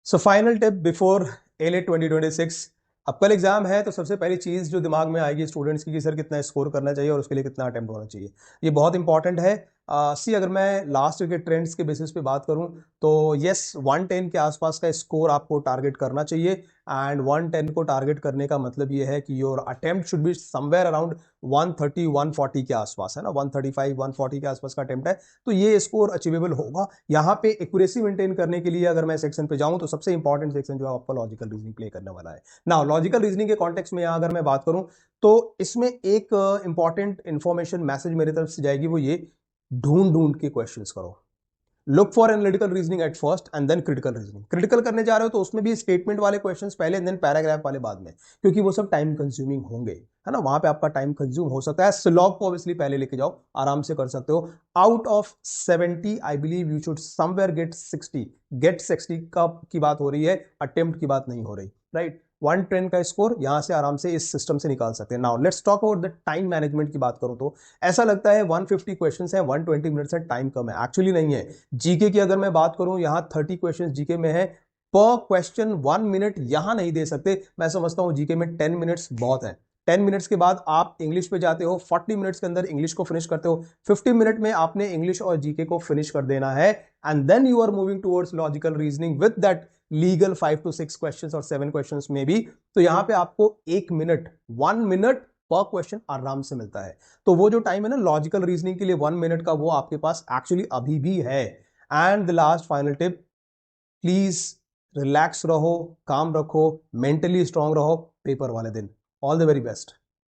So final tip before A-Late 2026। अब कल exam है तो सबसे पहली चीज जो दिमाग में आएगी स्टूडेंट्स की कि सर कितना स्कोर करना चाहिए और उसके लिए कितना अटेम्प्ट होना चाहिए। ये बहुत इंपॉर्टेंट है। अगर मैं लास्ट के ट्रेंड्स के बेसिस पे बात करूं तो यस 110 के आसपास का स्कोर आपको टारगेट करना चाहिए। एंड 110 को टारगेट करने का मतलब ये है कि your attempt should be somewhere around 130 140 के आसपास, है ना, 135 140 के आसपास का अटेम्प्ट है तो ये स्कोर अचीवेबल होगा। यहाँ पे एक्यूरेसी मेंटेन करने के लिए अगर मैं सेक्शन पे जाऊं तो सबसे इंपॉर्टेंट सेक्शन जो है आपका लॉजिकल रीजनिंग प्ले करने वाला है। नाउ लॉजिकल रीजनिंग के कॉन्टेक्स्ट में यहाँ अगर मैं बात करूं तो इसमें एक इंपॉर्टेंट इंफॉर्मेशन मैसेज मेरी तरफ से जाएगी, वो ये ढूंढ ढूंढ के क्वेश्चंस करो। Look for analytical reasoning at first and then critical reasoning. Critical करने जा रहे हो तो उसमें भी स्टेटमेंट वाले क्वेश्चंस पहले एंड देन पैराग्राफ वाले बाद में, क्योंकि वो सब टाइम कंज्यूमिंग होंगे, है ना, वहां पे आपका टाइम कंज्यूम हो सकता है। स्लॉग को ऑब्वियसली पहले लेके जाओ, आराम से कर सकते हो। Out of 70 I believe you should somewhere get 60। Get 60 का की बात हो रही है, अटेम्प्ट की बात नहीं हो रही, राइट। 110 का स्कोर यहां से आराम से इस सिस्टम से निकाल सकते हैं। Now let's talk about the time management की बात करूं तो ऐसा लगता है 150 क्वेश्चंस है, 120 मिनट्स है, टाइम कम है। एक्चुअली नहीं है। जीके की अगर मैं बात करूं, यहां 30 क्वेश्चंस जीके में है, पर क्वेश्चन 1 मिनट यहां नहीं दे सकते। मैं समझता हूं जीके में 10 मिनट्स बहुत है। 10 मिनट्स के बाद आप इंग्लिश पे जाते हो, 40 मिनट्स के अंदर इंग्लिश को फिनिश करते हो, 50 मिनट में आपने इंग्लिश और जीके को फिनिश कर देना है। And then you are moving towards logical reasoning with that legal 5 to 6 questions और 7 क्वेश्चंस में भी। तो यहां पे आपको 1 मिनट, 1 मिनट पर क्वेश्चन आराम से मिलता है। तो वो जो टाइम है ना लॉजिकल रीजनिंग के लिए 1 मिनट का, वो आपके पास एक्चुअली अभी भी है। And the last final tip, please relax रहो, काम रखो, मेंटली स्ट्रांग रहो पेपर वाले दिन। All the very best.